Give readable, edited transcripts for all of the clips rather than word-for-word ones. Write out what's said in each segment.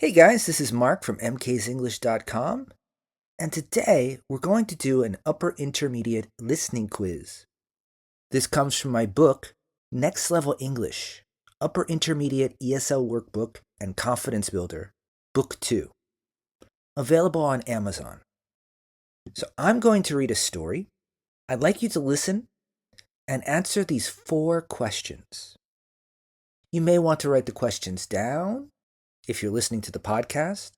Hey guys, this is Mark from MKsEnglish.com, and today we're going to do an upper intermediate listening quiz. This comes from my book, Next Level English, Upper Intermediate ESL Workbook and Confidence Builder, Book 2, available on Amazon. So I'm going to read a story. I'd like you to listen and answer these 4 questions. You may want to write the questions down if you're listening to the podcast,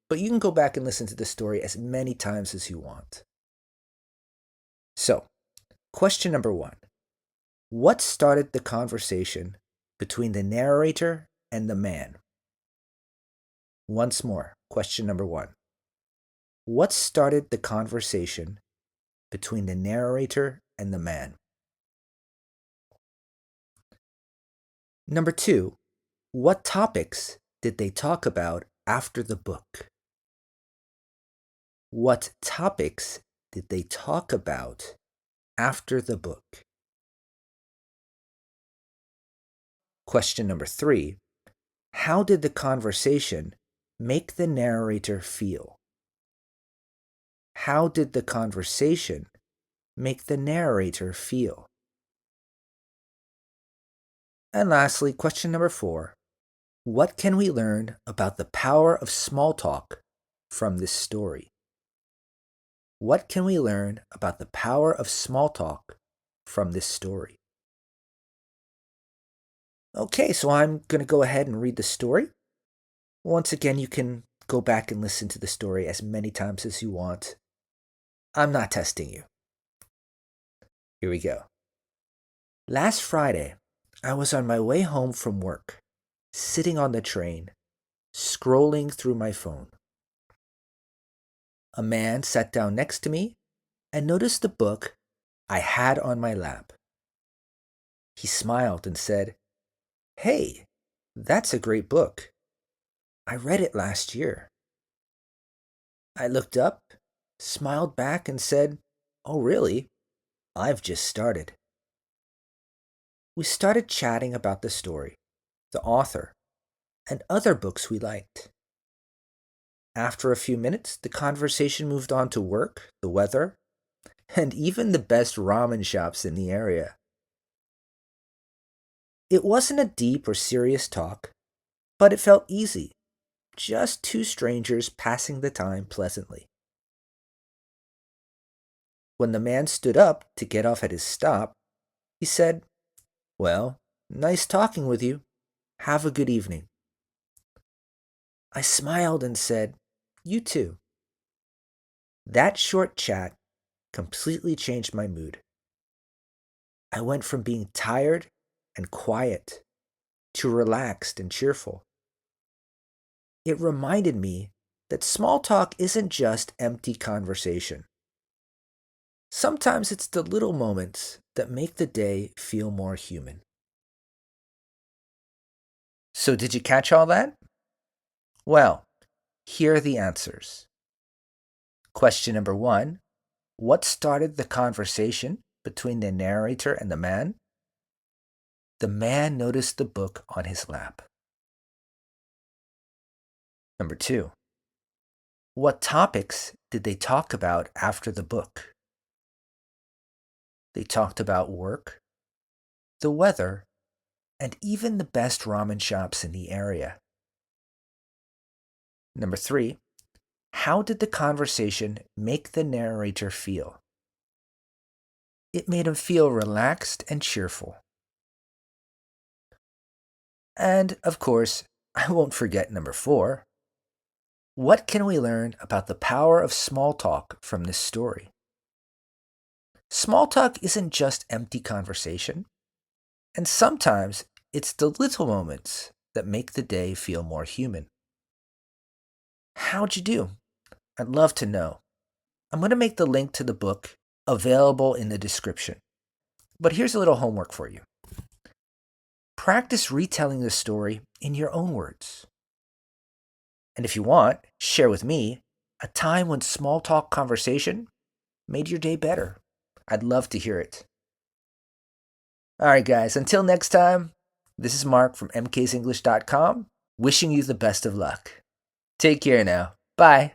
but you can go back and listen to the story as many times as you want. So, question number 1. What started the conversation between the narrator and the man? Once more, question number 1. What started the conversation between the narrator and the man? Number 2. What topics did they talk about after the book? What topics did they talk about after the book? Question number 3. How did the conversation make the narrator feel? How did the conversation make the narrator feel? And lastly, question number 4. What can we learn about the power of small talk from this story? What can we learn about the power of small talk from this story? Okay, so I'm going to go ahead and read the story. Once again, you can go back and listen to the story as many times as you want. I'm not testing you. Here we go. Last Friday, I was on my way home from work, sitting on the train, scrolling through my phone. A man sat down next to me and noticed the book I had on my lap. He smiled and said, "Hey, that's a great book. I read it last year." I looked up, smiled back, and said, "Oh, really? I've just started." We started chatting about the story, the author, and other books we liked. After a few minutes, the conversation moved on to work, the weather, and even the best ramen shops in the area. It wasn't a deep or serious talk, but it felt easy, just 2 strangers passing the time pleasantly. When the man stood up to get off at his stop, he said, "Well, nice talking with you. Have a good evening." I smiled and said, "You too." That short chat completely changed my mood. I went from being tired and quiet to relaxed and cheerful. It reminded me that small talk isn't just empty conversation. Sometimes it's the little moments that make the day feel more human. So, did you catch all that? Well, here are the answers. Question number 1. What started the conversation between the narrator and the man? The man noticed the book on his lap. Number 2. What topics did they talk about after the book? They talked about work, the weather, and even the best ramen shops in the area. Number 3. How did the conversation make the narrator feel? It made him feel relaxed and cheerful. And, of course, I won't forget number 4. What can we learn about the power of small talk from this story? Small talk isn't just empty conversation, and sometimes it's the little moments that make the day feel more human. How'd you do? I'd love to know. I'm going to make the link to the book available in the description. But here's a little homework for you. Practice retelling the story in your own words. And if you want, share with me a time when small talk conversation made your day better. I'd love to hear it. All right, guys, until next time, this is Mark from MKsEnglish.com, wishing you the best of luck. Take care now. Bye.